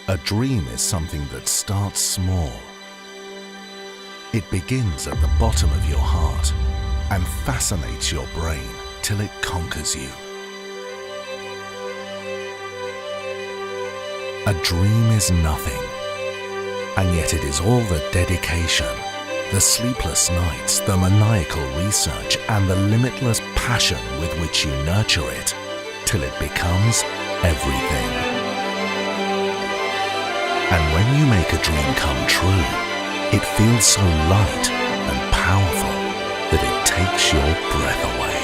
A dream is something that starts small. It begins at the bottom of your heart and fascinates your brain till it conquers you. A dream is nothing, and yet it is all the dedication, the sleepless nights, the maniacal research, and the limitless passion with which you nurture it till it becomes everything. And when you make a dream come true, it feels so light and powerful that it takes your breath away.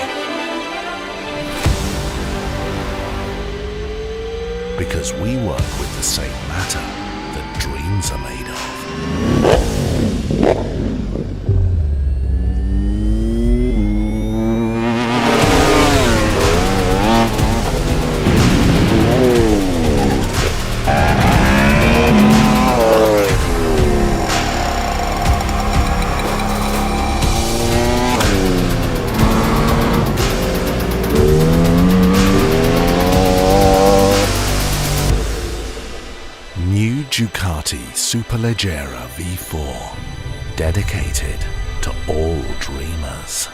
Because we work with the same matter that dreams are made of. New Ducati Superleggera V4, dedicated to all dreamers.